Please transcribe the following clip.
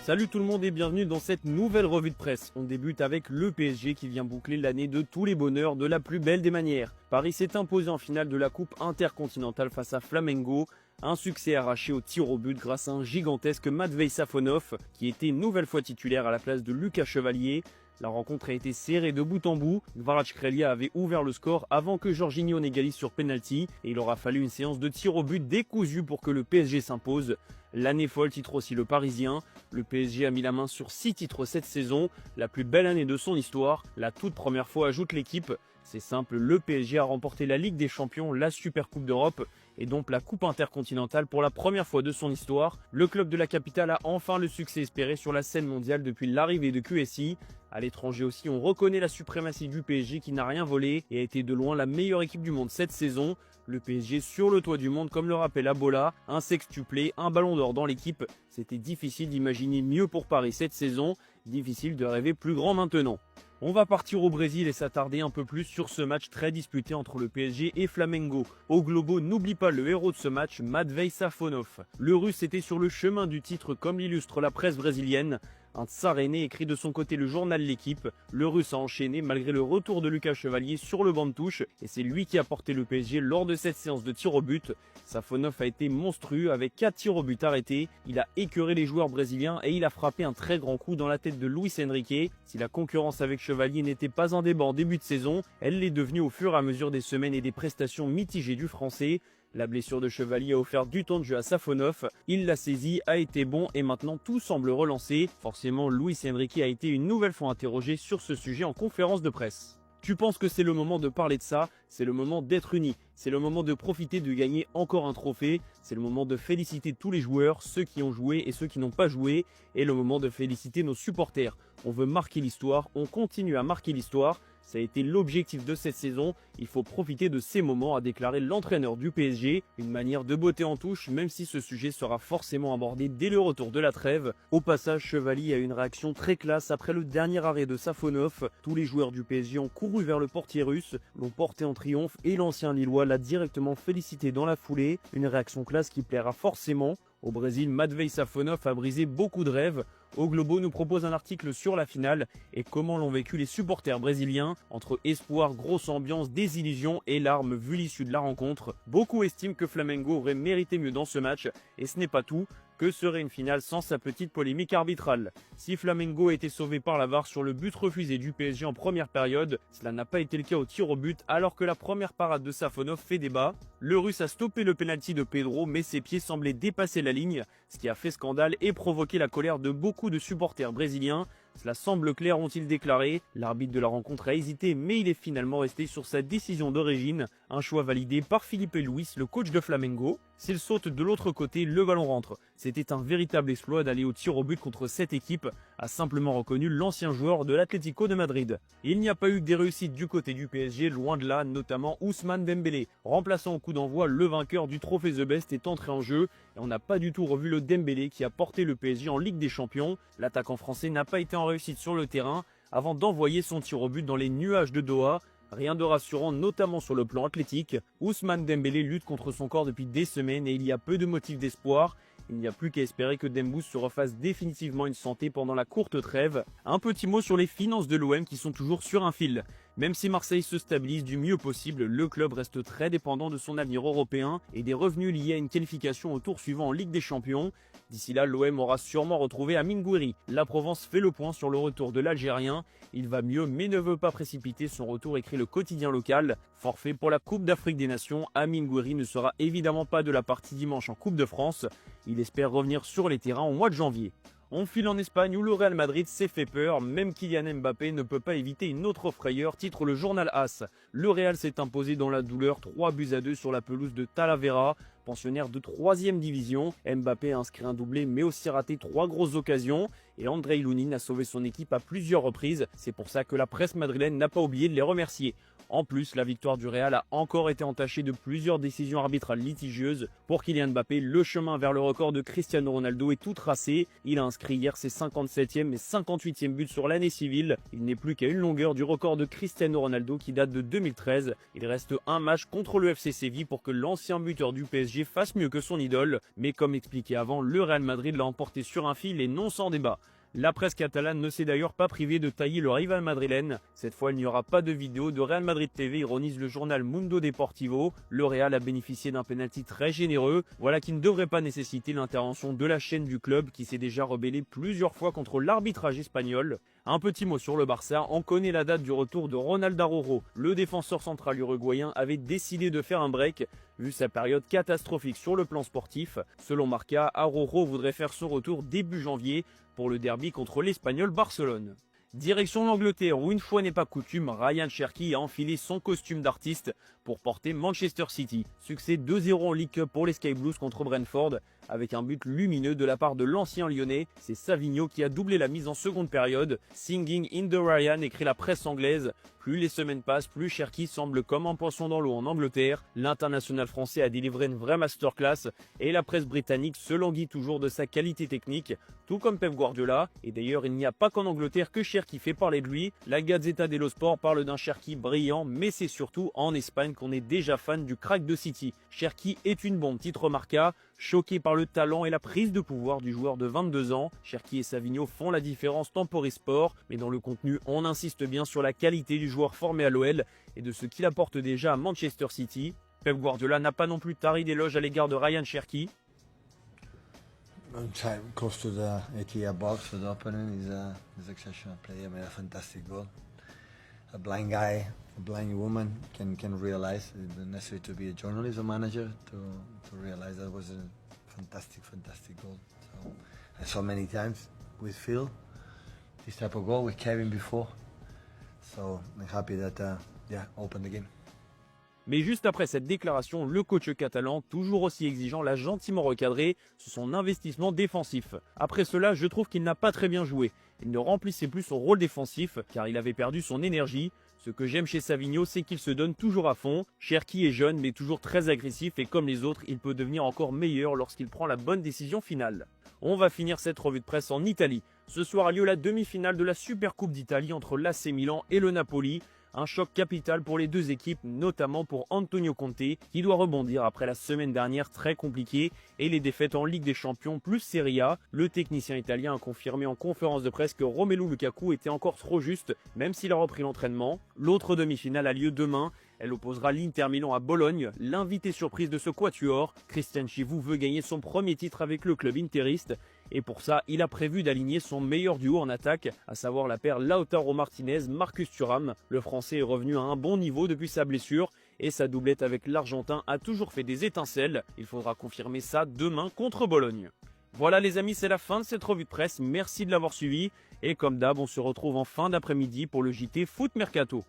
Salut tout le monde et bienvenue dans cette nouvelle revue de presse. On débute avec le PSG qui vient boucler l'année de tous les bonheurs de la plus belle des manières. Paris s'est imposé en finale de la Coupe intercontinentale face à Flamengo. Un succès arraché au tir au but grâce à un gigantesque Matvei Safonov qui était une nouvelle fois titulaire à la place de Lucas Chevalier. La rencontre a été serrée de bout en bout. Kvaratskhelia avait ouvert le score avant que Jorginho n'égalise sur penalty et il aura fallu une séance de tir au but décousue pour que le PSG s'impose. L'année folle titre aussi le Parisien. Le PSG a mis la main sur 6 titres cette saison, la plus belle année de son histoire. La toute première fois ajoute l'équipe. C'est simple, le PSG a remporté la Ligue des Champions, la Super Coupe d'Europe et donc la Coupe intercontinentale pour la première fois de son histoire. Le club de la capitale a enfin le succès espéré sur la scène mondiale depuis l'arrivée de QSI. À l'étranger aussi, on reconnaît la suprématie du PSG qui n'a rien volé et a été de loin la meilleure équipe du monde cette saison. Le PSG sur le toit du monde, comme le rappelle Abola, un sextuplé, un ballon d'or dans l'équipe. C'était difficile d'imaginer mieux pour Paris cette saison, difficile de rêver plus grand maintenant. On va partir au Brésil et s'attarder un peu plus sur ce match très disputé entre le PSG et Flamengo. Au Globo, n'oublie pas le héros de ce match, Matvei Safonov. Le Russe était sur le chemin du titre comme l'illustre la presse brésilienne. Un tsar aîné écrit de son côté le journal L'équipe. Le Russe a enchaîné malgré le retour de Lucas Chevalier sur le banc de touche et c'est lui qui a porté le PSG lors de cette séance de tir au but. Safonov a été monstrueux avec 4 tirs au but arrêtés. Il a écœuré les joueurs brésiliens et il a frappé un très grand coup dans la tête de Luis Enrique. Si la concurrence avec Chevalier n'était pas un débat en début de saison, elle l'est devenue au fur et à mesure des semaines et des prestations mitigées du Français. La blessure de Chevalier a offert du temps de jeu à Safonov, il l'a saisi, a été bon et maintenant tout semble relancer. Forcément, Luis Enrique a été une nouvelle fois interrogé sur ce sujet en conférence de presse. Tu penses que c'est le moment de parler de ça, c'est le moment d'être unis, c'est le moment de profiter de gagner encore un trophée, c'est le moment de féliciter tous les joueurs, ceux qui ont joué et ceux qui n'ont pas joué, et le moment de féliciter nos supporters. On veut marquer l'histoire, on continue à marquer l'histoire. Ça a été l'objectif de cette saison, il faut profiter de ces moments, a déclaré l'entraîneur du PSG. Une manière de botter en touche, même si ce sujet sera forcément abordé dès le retour de la trêve. Au passage, Chevalier a eu une réaction très classe après le dernier arrêt de Safonov. Tous les joueurs du PSG ont couru vers le portier russe, l'ont porté en triomphe et l'ancien Lillois l'a directement félicité dans la foulée. Une réaction classe qui plaira forcément. Au Brésil, Matvei Safonov a brisé beaucoup de rêves. Au Globo nous propose un article sur la finale et comment l'ont vécu les supporters brésiliens. Entre espoir, grosse ambiance, désillusion et larmes vu l'issue de la rencontre. Beaucoup estiment que Flamengo aurait mérité mieux dans ce match et ce n'est pas tout. Que serait une finale sans sa petite polémique arbitrale? Si Flamengo a été sauvé par la VAR sur le but refusé du PSG en première période, cela n'a pas été le cas au tir au but alors que la première parade de Safonov fait débat. Le Russe a stoppé le pénalty de Pedro mais ses pieds semblaient dépasser la ligne, ce qui a fait scandale et provoqué la colère de beaucoup de supporters brésiliens. Cela semble clair, ont-ils déclaré. L'arbitre de la rencontre a hésité mais il est finalement resté sur sa décision d'origine. Un choix validé par Felipe Luis, le coach de Flamengo. S'il saute de l'autre côté, le ballon rentre. C'était un véritable exploit d'aller au tir au but contre cette équipe, a simplement reconnu l'ancien joueur de l'Atlético de Madrid. Il n'y a pas eu que des réussites du côté du PSG, loin de là, notamment Ousmane Dembélé. Remplaçant au coup d'envoi, le vainqueur du trophée The Best est entré en jeu et on n'a pas du tout revu le Dembélé qui a porté le PSG en Ligue des Champions. L'attaquant français n'a pas été en réussite sur le terrain avant d'envoyer son tir au but dans les nuages de Doha. Rien de rassurant, notamment sur le plan athlétique. Ousmane Dembélé lutte contre son corps depuis des semaines et il y a peu de motifs d'espoir. Il n'y a plus qu'à espérer que Dembous se refasse définitivement une santé pendant la courte trêve. Un petit mot sur les finances de l'OM qui sont toujours sur un fil. Même si Marseille se stabilise du mieux possible, le club reste très dépendant de son avenir européen et des revenus liés à une qualification au tour suivant en Ligue des Champions. D'ici là, l'OM aura sûrement retrouvé Amine Gouiri. La Provence fait le point sur le retour de l'Algérien. Il va mieux mais ne veut pas précipiter son retour, écrit le quotidien local. Forfait pour la Coupe d'Afrique des Nations, Amine Gouiri ne sera évidemment pas de la partie dimanche en Coupe de France. Il espère revenir sur les terrains au mois de janvier. On file en Espagne où le Real Madrid s'est fait peur, même Kylian Mbappé ne peut pas éviter une autre frayeur, titre le journal AS. Le Real s'est imposé dans la douleur 3-2 sur la pelouse de Talavera, pensionnaire de 3e division. Mbappé a inscrit un doublé mais aussi raté 3 grosses occasions et Andrei Lunin a sauvé son équipe à plusieurs reprises. C'est pour ça que la presse madrilène n'a pas oublié de les remercier. En plus, la victoire du Real a encore été entachée de plusieurs décisions arbitrales litigieuses. Pour Kylian Mbappé, le chemin vers le record de Cristiano Ronaldo est tout tracé. Il a inscrit hier ses 57e et 58e buts sur l'année civile. Il n'est plus qu'à une longueur du record de Cristiano Ronaldo qui date de 2013. Il reste un match contre le FC Séville pour que l'ancien buteur du PSG fasse mieux que son idole. Mais comme expliqué avant, le Real Madrid l'a emporté sur un fil et non sans débat. La presse catalane ne s'est d'ailleurs pas privée de tailler le rival madrilène. Cette fois, il n'y aura pas de vidéo de Real Madrid TV, ironise le journal Mundo Deportivo. Le Real a bénéficié d'un penalty très généreux, voilà qui ne devrait pas nécessiter l'intervention de la chaîne du club qui s'est déjà rebellé plusieurs fois contre l'arbitrage espagnol. Un petit mot sur le Barça, on connaît la date du retour de Ronald Araujo. Le défenseur central uruguayen avait décidé de faire un break, vu sa période catastrophique sur le plan sportif. Selon Marca, Araujo voudrait faire son retour début janvier pour le derby contre l'Espagnol Barcelone. Direction l'Angleterre où une fois n'est pas coutume, Ryan Cherki a enfilé son costume d'artiste pour porter Manchester City. Succès 2-0 en League Cup pour les Sky Blues contre Brentford avec un but lumineux de la part de l'ancien lyonnais. C'est Savigno qui a doublé la mise en seconde période. Singing in the Ryan, écrit la presse anglaise. Plus les semaines passent, plus Cherki semble comme un poisson dans l'eau en Angleterre. L'international français a délivré une vraie masterclass et la presse britannique se languit toujours de sa qualité technique, tout comme Pep Guardiola. Et d'ailleurs, il n'y a pas qu'en Angleterre que Cherki fait parler de lui. La Gazzetta dello Sport parle d'un Cherki brillant, mais c'est surtout en Espagne qu'on est déjà fan du crack de City. Cherki est une bombe, titre Marca. Choqué par le talent et la prise de pouvoir du joueur de 22 ans, Cherki et Savigno font la différence Tempori Sport, mais dans le contenu, on insiste bien sur la qualité du joueur formé à l'OL et de ce qu'il apporte déjà à Manchester City. Pep Guardiola n'a pas non plus tari d'éloges à l'égard de Ryan Cherki. Close to the 80-yard box for the opening. He's an exceptional player, made a fantastic goal. A blind guy, a blind woman can realize it's not necessary to be a journalist or manager to realize that was a fantastic goal. So I saw many times with Phil this type of goal with Kevin before. So I'm happy that opened the game. Mais juste après cette déclaration, le coach catalan, toujours aussi exigeant, l'a gentiment recadré sur son investissement défensif. Après cela, je trouve qu'il n'a pas très bien joué. Il ne remplissait plus son rôle défensif car il avait perdu son énergie. Ce que j'aime chez Savigno, c'est qu'il se donne toujours à fond. Cherki est jeune mais toujours très agressif et comme les autres, il peut devenir encore meilleur lorsqu'il prend la bonne décision finale. On va finir cette revue de presse en Italie. Ce soir a lieu la demi-finale de la Supercoupe d'Italie entre l'AC Milan et le Napoli. Un choc capital pour les deux équipes, notamment pour Antonio Conte, qui doit rebondir après la semaine dernière très compliquée et les défaites en Ligue des Champions plus Serie A. Le technicien italien a confirmé en conférence de presse que Romelu Lukaku était encore trop juste, même s'il a repris l'entraînement. L'autre demi-finale a lieu demain. Elle opposera l'Inter Milan à Bologne. L'invité surprise de ce quatuor, Christian Chivu, veut gagner son premier titre avec le club interiste. Et pour ça, il a prévu d'aligner son meilleur duo en attaque, à savoir la paire Lautaro Martinez-Marcus Thuram. Le Français est revenu à un bon niveau depuis sa blessure et sa doublette avec l'Argentin a toujours fait des étincelles. Il faudra confirmer ça demain contre Bologne. Voilà les amis, c'est la fin de cette revue de presse. Merci de l'avoir suivi. Et comme d'hab, on se retrouve en fin d'après-midi pour le JT Foot Mercato.